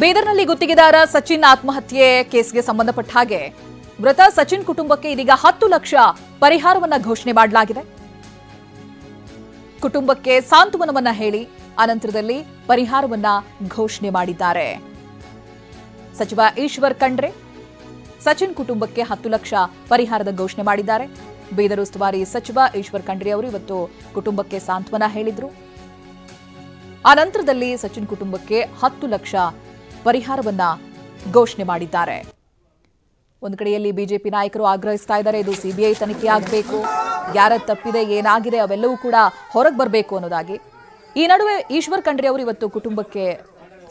ಬೀದರ್ನಲ್ಲಿ ಗುತ್ತಿಗೆದಾರ ಸಚಿನ್ ಆತ್ಮಹತ್ಯೆ ಕೇಸ್ಗೆ ಸಂಬಂಧಪಟ್ಟ ಹಾಗೆ ಮೃತ ಸಚಿನ್ ಕುಟುಂಬಕ್ಕೆ ಇದೀಗ 10 ಲಕ್ಷ ಪರಿಹಾರವನ್ನ ಘೋಷಣೆ ಮಾಡಲಾಗಿದೆ. ಕುಟುಂಬಕ್ಕೆ ಸಾಂತ್ವನವನ್ನ ಹೇಳಿ ಅನಂತರದಲ್ಲಿ ಪರಿಹಾರವನ್ನ ಘೋಷಣೆ ಮಾಡಿದ್ದಾರೆ. ಸಚಿವ ಈಶ್ವರ್ ಖಂಡ್ರೆ ಸಚಿನ್ ಕುಟುಂಬಕ್ಕೆ 10 ಲಕ್ಷ ಪರಿಹಾರದ ಘೋಷಣೆ ಮಾಡಿದ್ದಾರೆ. ಬೀದರ್ ಉಸ್ತುವಾರಿ ಸಚಿವ ಈಶ್ವರ್ ಖಂಡ್ರೆ ಅವರು ಇವತ್ತು ಕುಟುಂಬಕ್ಕೆ ಸಾಂತ್ವನ ಹೇಳಿದ್ರು. ಅನಂತರದಲ್ಲಿ ಸಚಿನ್ ಕುಟುಂಬಕ್ಕೆ 10 ಲಕ್ಷ ಪರಿಹಾರವನ್ನ ಘೋಷಣೆ ಮಾಡಿದ್ದಾರೆ. ಒಂದು ಕಡೆಯಲ್ಲಿ ಬಿಜೆಪಿ ನಾಯಕರು ಆಗ್ರಹಿಸ್ತಾ ಇದ್ದಾರೆ, ಇದು ಸಿಬಿಐ ತನಿಖೆ ಆಗಬೇಕು, ಯಾರ ತಪ್ಪಿದೆ ಏನಾಗಿದೆ ಅವೆಲ್ಲವೂ ಕೂಡ ಹೊರಗೆ ಬರಬೇಕು ಅನ್ನೋದಾಗಿ. ಈ ನಡುವೆ ಈಶ್ವರ್ ಖಂಡ್ರೆ ಅವರು ಇವತ್ತು ಕುಟುಂಬಕ್ಕೆ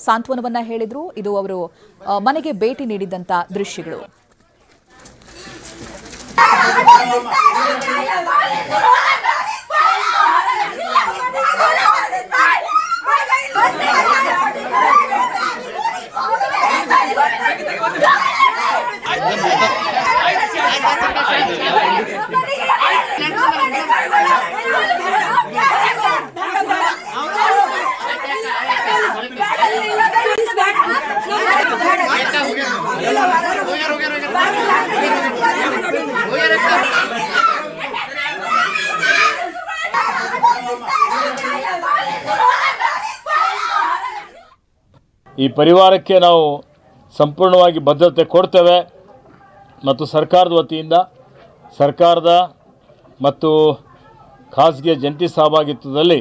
ಸಾಂತ್ವನವನ್ನ ಹೇಳಿದ್ರು. ಇದು ಅವರು ಮನೆಗೆ ಭೇಟಿ ನೀಡಿದಂತ ದೃಶ್ಯಗಳು. ಈ ಪರಿವಾರಕ್ಕೆ ನಾವು ಸಂಪೂರ್ಣವಾಗಿ ಭದ್ರತೆ ಕೊಡ್ತೇವೆ ಮತ್ತು ಸರ್ಕಾರದ ವತಿಯಿಂದ ಸರ್ಕಾರದ ಮತ್ತು ಖಾಸಗಿ ಜಂಟಿ ಸಹಭಾಗಿತ್ವದಲ್ಲಿ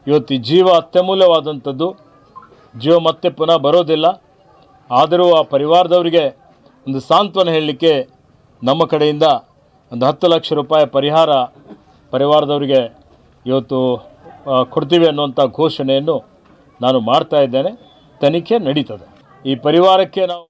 ಇವತ್ತು ಜೀವ ಅತ್ಯಮೂಲ್ಯವಾದಂಥದ್ದು. ಜೀವ ಮತ್ತೆ ಪುನಃ ಬರೋದಿಲ್ಲ. ಆದರೂ ಆ ಪರಿವಾರದವರಿಗೆ ಒಂದು ಸಾಂತ್ವನ ಹೇಳಲಿಕ್ಕೆ ನಮ್ಮ ಕಡೆಯಿಂದ ಒಂದು 10 ಲಕ್ಷ ರೂಪಾಯಿ ಪರಿಹಾರ ಪರಿವಾರದವರಿಗೆ ಇವತ್ತು ಕೊಡ್ತೀವಿ ಅನ್ನುವಂಥ ಘೋಷಣೆಯನ್ನು ನಾನು ಮಾಡ್ತಾ ಇದ್ದೇನೆ. ತನಿಖೆ ನಡೀತದೆ. ಈ ಪರಿವಾರಕ್ಕೆ ನಾವು